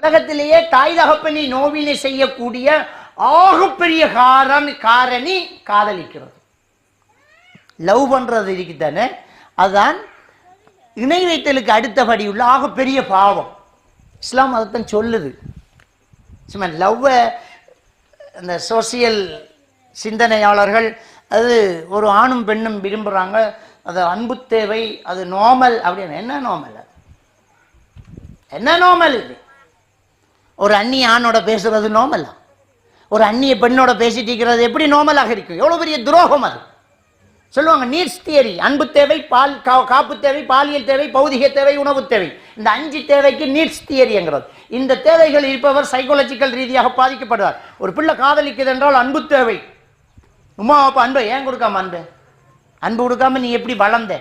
உலகத்திலேயே தாய் தகப்பனை நோவினை செய்யக்கூடிய ஆகப்பெரிய காரணி காதலிக்கிறது. லவ் பண்றது இருக்குதானே, அதுதான் இணை வைத்தலுக்கு அடுத்தபடி உள்ள ஆகப்பெரிய பாவம். இஸ்லாம் அதைத்தான் சொல்லுது. சும்மா லவ்வை அந்த சோசியல் சிந்தனையாளர்கள் அது ஒரு ஆணும் பெண்ணும் விரும்புகிறாங்க, அது அன்பு தேவை, அது நார்மல் அப்படின்னு. என்ன நார்மல்? என்ன நார்மல்? இது ஒரு அந்நிய ஆணோட பேசுறது நார்மலா? ஒரு அந்நிய பெண்ணோட பேசிட்டு இருக்கிறது எப்படி நார்மலாக இருக்கும்? எவ்வளோ பெரிய துரோகம் அது. சொல்லுவாங்க நீட்ஸ் தியரி. அன்பு தேவை, பால் காப்பு தேவை, பாலியல் தேவை, பௌதிக தேவை, உணவு தேவை. இந்த 5 தேவைக்கு நீட்ஸ் தியரிங்கிறது. இந்த தேவைகள் இருப்பவர் சைக்காலஜிக்கல் ரீதியாக பாதிக்கப்படுவார். ஒரு பிள்ளை காதலிக்குது என்றால் அன்பு தேவை. உமா அப்பா அன்பை ஏன் கொடுக்காம அன்பு கொடுக்காம நீ எப்படி வளர்ந்த?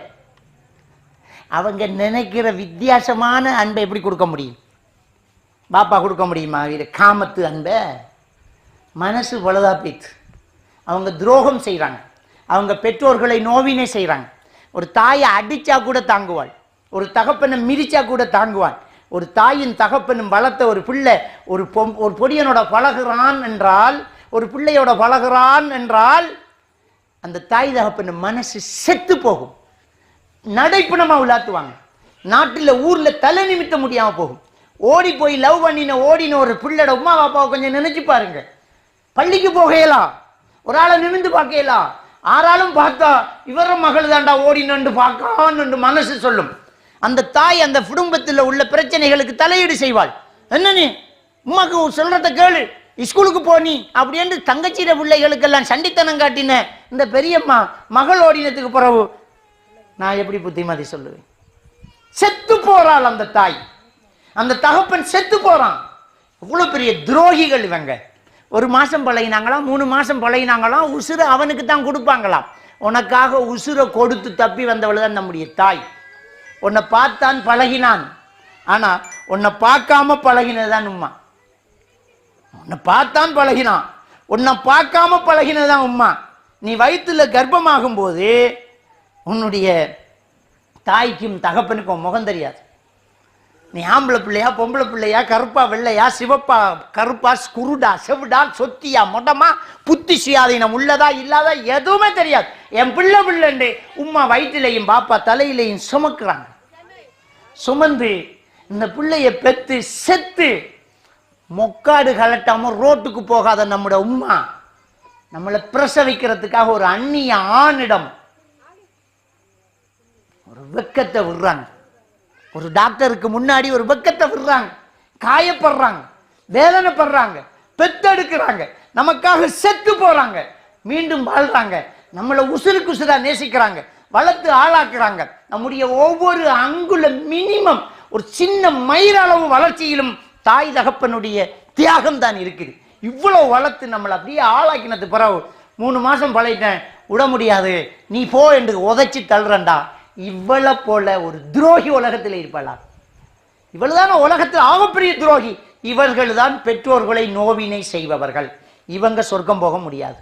அவங்க நினைக்கிற வித்தியாசமான அன்பை எப்படி கொடுக்க முடியும்? பாப்பா கொடுக்க முடியுமா? இது காமத்து அன்பை. மனசு வலுதாப்பித்து அவங்க துரோகம் செய்கிறாங்க. அவங்க பெற்றோர்களை நோவினை செய்கிறாங்க. ஒரு தாயை அடித்தா கூட தாங்குவாள், ஒரு தகப்பனை மிதிச்சா கூட தாங்குவாள். ஒரு தாயின் தகப்பனும் வளர்த்த ஒரு பிள்ளை ஒரு பொடியனோட பழகுறான் என்றால், ஒரு பிள்ளையோட பழகுறான் என்றால் அந்த தாய் தகப்பன் மனசு செத்து போகும். நடைப்பிணமாக விளாத்துவாங்க. நாட்டில் ஊரில் தலை நிமித்த முடியாமல் போகும். ஓடி போய் லவ் ஓடின ஒரு பிள்ளையோட உமா பாப்பாவை கொஞ்சம் நினைச்சு பாருங்க. பள்ளிக்கு போகலாம், ஒரு ஆளை நிமிந்து பார்க்கலாம், ஆறாலும் பார்த்தா இவர மகள் தாண்டா ஓடினு பார்க்கான்னு மனசு சொல்லும். அந்த தாய் அந்த குடும்பத்தில் உள்ள பிரச்சனைகளுக்கு தலையீடு செய்வாள். என்ன நீ உமாக்கு சொல்றத கேளு, ஸ்கூலுக்கு போனி அப்படின்னு தங்கச்சிட பிள்ளைகளுக்கெல்லாம் சண்டித்தனம் காட்டின இந்த பெரியம்மா மகள் ஓடினத்துக்கு பிறகு நான் எப்படி புத்திமதி சொல்லுவேன்? செத்து போறாள் அந்த தாய், அந்த தகப்பன் செத்து போறான். இவ்வளவு பெரிய துரோகிகள் இவங்க. 1 மாசம் பழகினாங்களாம், 3 மாசம் பழகினாங்களாம், உசுரை அவனுக்கு தான் கொடுப்பாங்களாம். உனக்காக உசுரை கொடுத்து தப்பி வந்தவள் தான் நம்முடைய தாய். உன்னை பார்த்தான் பழகினான், ஆனா உன்னை பார்க்காம பழகினதுதான் உம்மா. உன்னை பார்த்தான் பழகினான், உன்னை பார்க்காம பழகினதுதான் உம்மா. நீ வயிற்றுல கர்ப்பமாகும் போது உன்னுடைய தாய்க்கும் தகப்பனுக்கும் முகம் தெரியாது. நீ ஆம்பளை பிள்ளையா பொம்பளை பிள்ளையா, கருப்பா வெள்ளையா, சிவப்பா கருப்பா, குருடா செவிடா, சொத்தியா மொட்டமா, புத்தி சுயாதீனம் உள்ளதா இல்லாதா எதுவுமே தெரியாது. என் பிள்ளை உம்மா வயிற்றிலையும் பாப்பா தலையிலையும் சுமக்குறாங்க. சுமந்து இந்த பிள்ளைய பெத்து செத்து மொக்காடு கலட்டாம ரோட்டுக்கு போகாத நம்முடைய உம்மா நம்மளை பிரசவிக்கிறதுக்காக ஒரு அந்நிய ஆணிடம் ஒரு வெக்கத்தை விடுறாங்க. ஒரு டாக்டருக்கு முன்னாடி ஒரு வெக்கத்தை விடுறாங்க, காயப்படுறாங்க, வேதனைப்படுறாங்க, பெத்தெடுக்கிறாங்க, நமக்காக செத்து போறாங்க, மீண்டும் வாழ்றாங்க, நம்மளை உசுருக்கு உசுரா நேசிக்கிறாங்க, வளர்த்து ஆளாக்குறாங்க. நம்முடைய ஒவ்வொரு அங்குல மினிமம் ஒரு சின்ன மயிரளவு வளர்ச்சியிலும் தாய் தகப்பனுடைய தியாகம் தான் இருக்குது. இவ்வளவு வளர்த்து நம்மளை அப்படியே ஆளாக்கினது பிறகு 3 மாசம் பழகிட்டேன், விட முடியாது, நீ போ என்று உதைச்சி தள்ளுறண்டா. இவ்வளவு போல ஒரு துரோகி உலகத்தில் இருப்பாளா? இவள்தான் உலகத்தில் ஆகப்பெரிய துரோகி. இவர்கள் தான் பெற்றோர்களை நோவினை செய்பவர்கள். இவங்க சொர்க்கம் போக முடியாது.